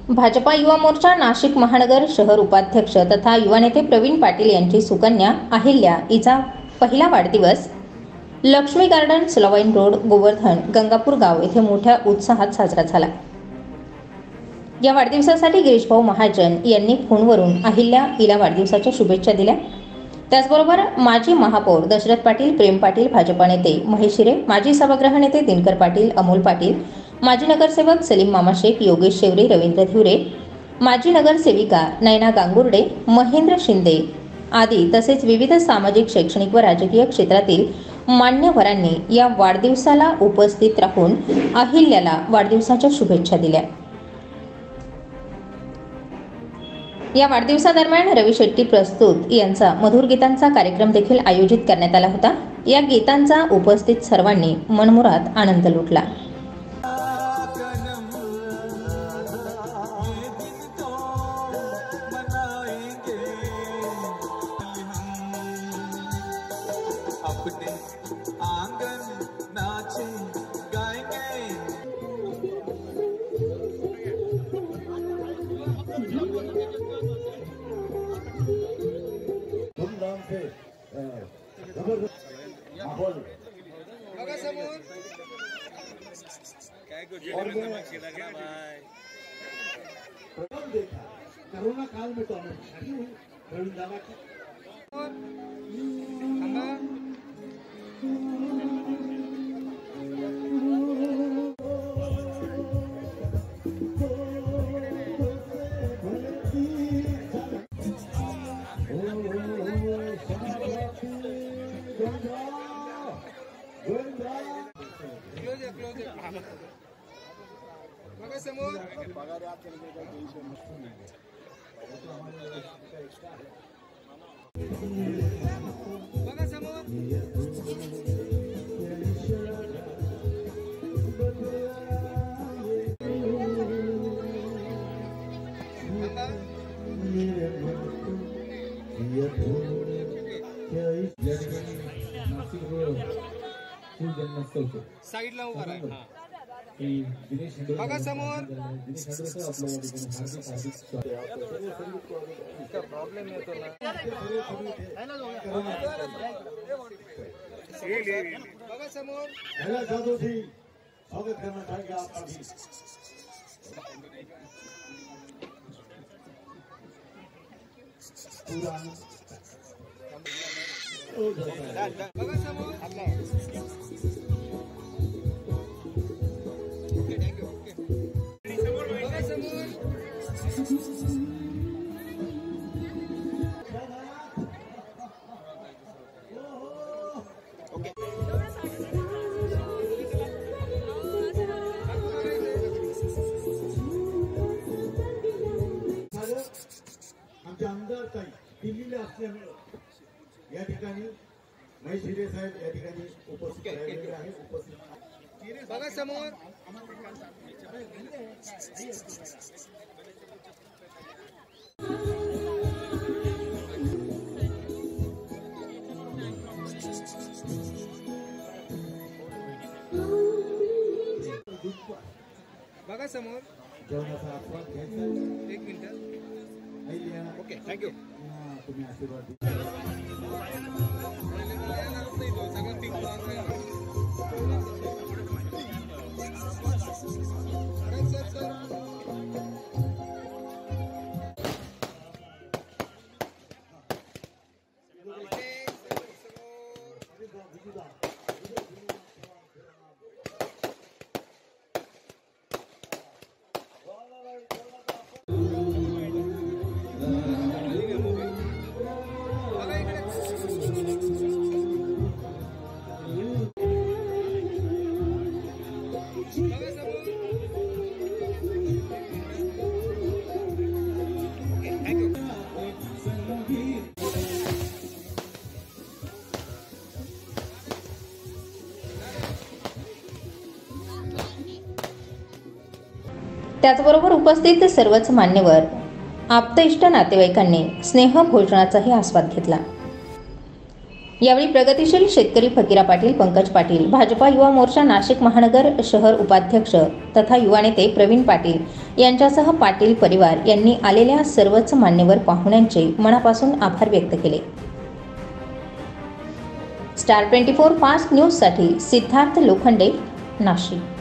भाजपा युवा मोर्चा नाशिक महानगर शहर उपाध्यक्ष तथा युवा नेते प्रवीण पाटील यांची सुकन्या अहिल्या हिचा पहिला वाढदिवस लक्ष्मी गार्डन सलावाईन रोड गोवर्धन गंगापूर गाव येथे मोठ्या उत्साहात साजरा झाला। या वाढदिवसासाठी गिरीशभाऊ महाजन यांनी फोनवरून अहिल्या हिला वाढदिवसाच्या शुभेच्छा दिल्या। त्याचबरोबर माजी महापौर दशरथ पाटील, प्रेम पाटील, भाजपा नेते महेश हिरे, माजी सभागृह नेते दिनकर पाटील, अमोल पाटील, माजी नगरसेवक सलीम मामा शेख, योगेश शेवरे, रवींद्र धिवरे, माजी नगरसेविका नयना गांगुर्डे, महेंद्र शिंदे आदी तसेच विविध सामाजिक, शैक्षणिक व राजकीय क्षेत्रातील मान्यवरांनी या वाढदिवसाला उपस्थित राहून अहिल्याला वाढदिवसाच्या शुभेच्छा दिल्या। या वाढदिवसादरम्यान रवी शेट्टी प्रस्तुत यांचा मधुर गीतांचा कार्यक्रम देखील आयोजित करण्यात आला होता। या गीतांचा उपस्थित सर्वांनी मनमुराद आनंद लुटला। कोरोना काल में तो हमें साइडला उभा राहा। बघा समोर प्रॉब्लेम येतो ना, बघा समोर स्वागत करना चाहेंगे आपका भी। बघा समोर आमचे आमदार ताई दिल्लीला असल्यामुळे या ठिकाणी महेश हिरे साहेब या ठिकाणी उपस्थित राहिलेले आहे। उपस्थित बघा समोर बघा समोर जेवणाचा आस्वाद घ्यायचा। एक मिनिट। Okay, thank you. तुम्ही आशीर्वाद त्याचबरोबर उपस्थित सर्वच मान्यवर आप्त इष्ट नातेवाईकांनी स्नेह भोजनाचाही आस्वाद घेतला। यावेळी प्रगतिशील शेतकरी फकीरा पाटील, पंकज पाटील, भाजपा युवा मोर्चा नाशिक महानगर शहर उपाध्यक्ष तथा युवा नेते प्रवीण पाटील यांच्यासह पाटील परिवार यांनी आलेल्या सर्वच मान्यवर पाहुण्यांचे मनापासून आभार व्यक्त केले. स्टार 24 फास्ट न्यूजसाठी सिद्धार्थ लोखंडे, नाशिक.